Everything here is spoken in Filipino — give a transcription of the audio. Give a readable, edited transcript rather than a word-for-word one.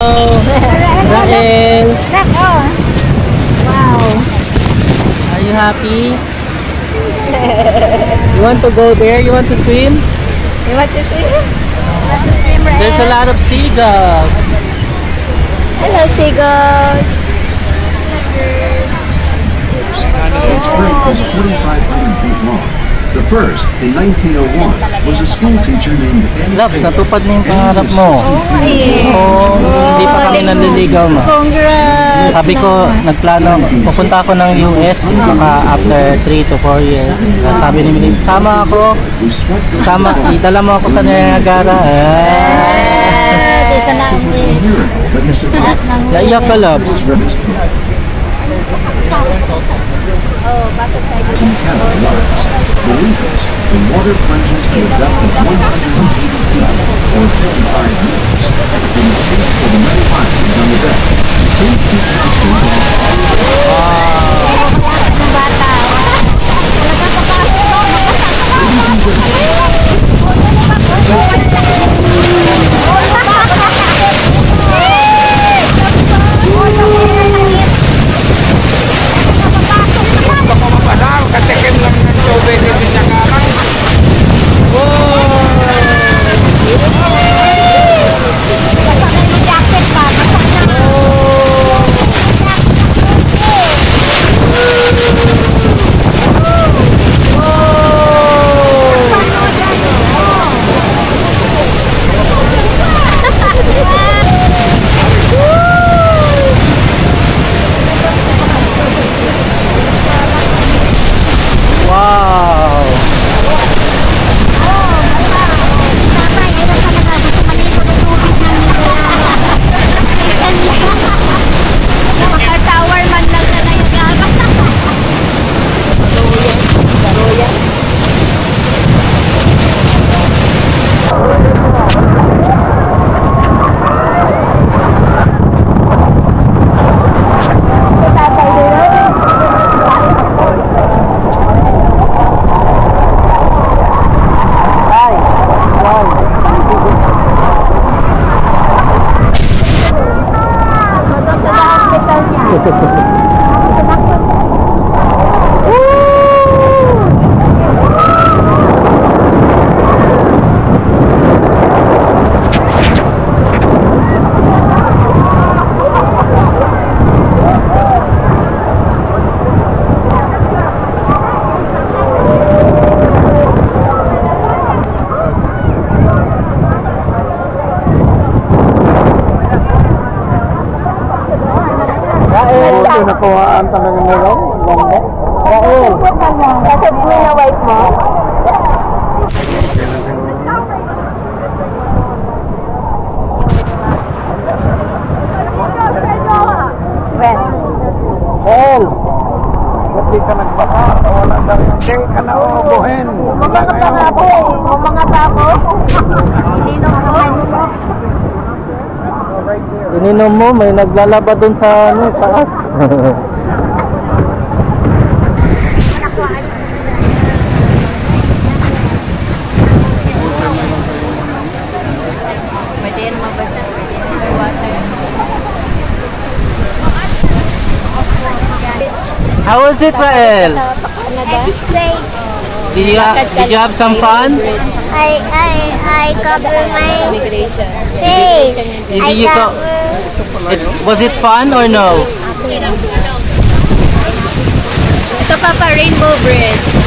Rael. Wow. Are you happy? You want to go there? You want to swim? You want to swim? You want to swim, Rael? There's a lot of seagulls. Hello, seagulls. Its break is 2,500 feet long. The first, in 1901, was a school teacher named Loves, natupad na yung pangarap mo. Hindi pa kami nanliligaw mo. Congrats! Sabi ko, nagplano, pupunta ako ng US baka after 3 to 4 years. Sabi ni Millie, sama ako. Idala mo ako sa Niagara. Isa na Naiyak ka, Loves. Oh, bakit tayo? Believe us, the water plunges to a depth of 180 feet or 55 meters. In the seat for the many classes on the deck, 2 feet Bata. Katikim lang ng tubig dito sa karang. Masakay mo jacket pa. Nakuhaan talaga nila. Ganda. Rael. Kasi blue na white mo. Rael. Ba't di ka nagbaka? Wala na rin. Hindi ka na uubuhin. Mga ako eh. Mga ako. Sino ako? Ininom mo, may naglalaba dun sa taas. Pwede yan mabasa. Underwater. How was it, Rael? It's great. Did you have some fun? I cover my Immigration. face. Did you was it fun or no? Ito pa Rainbow Bridge.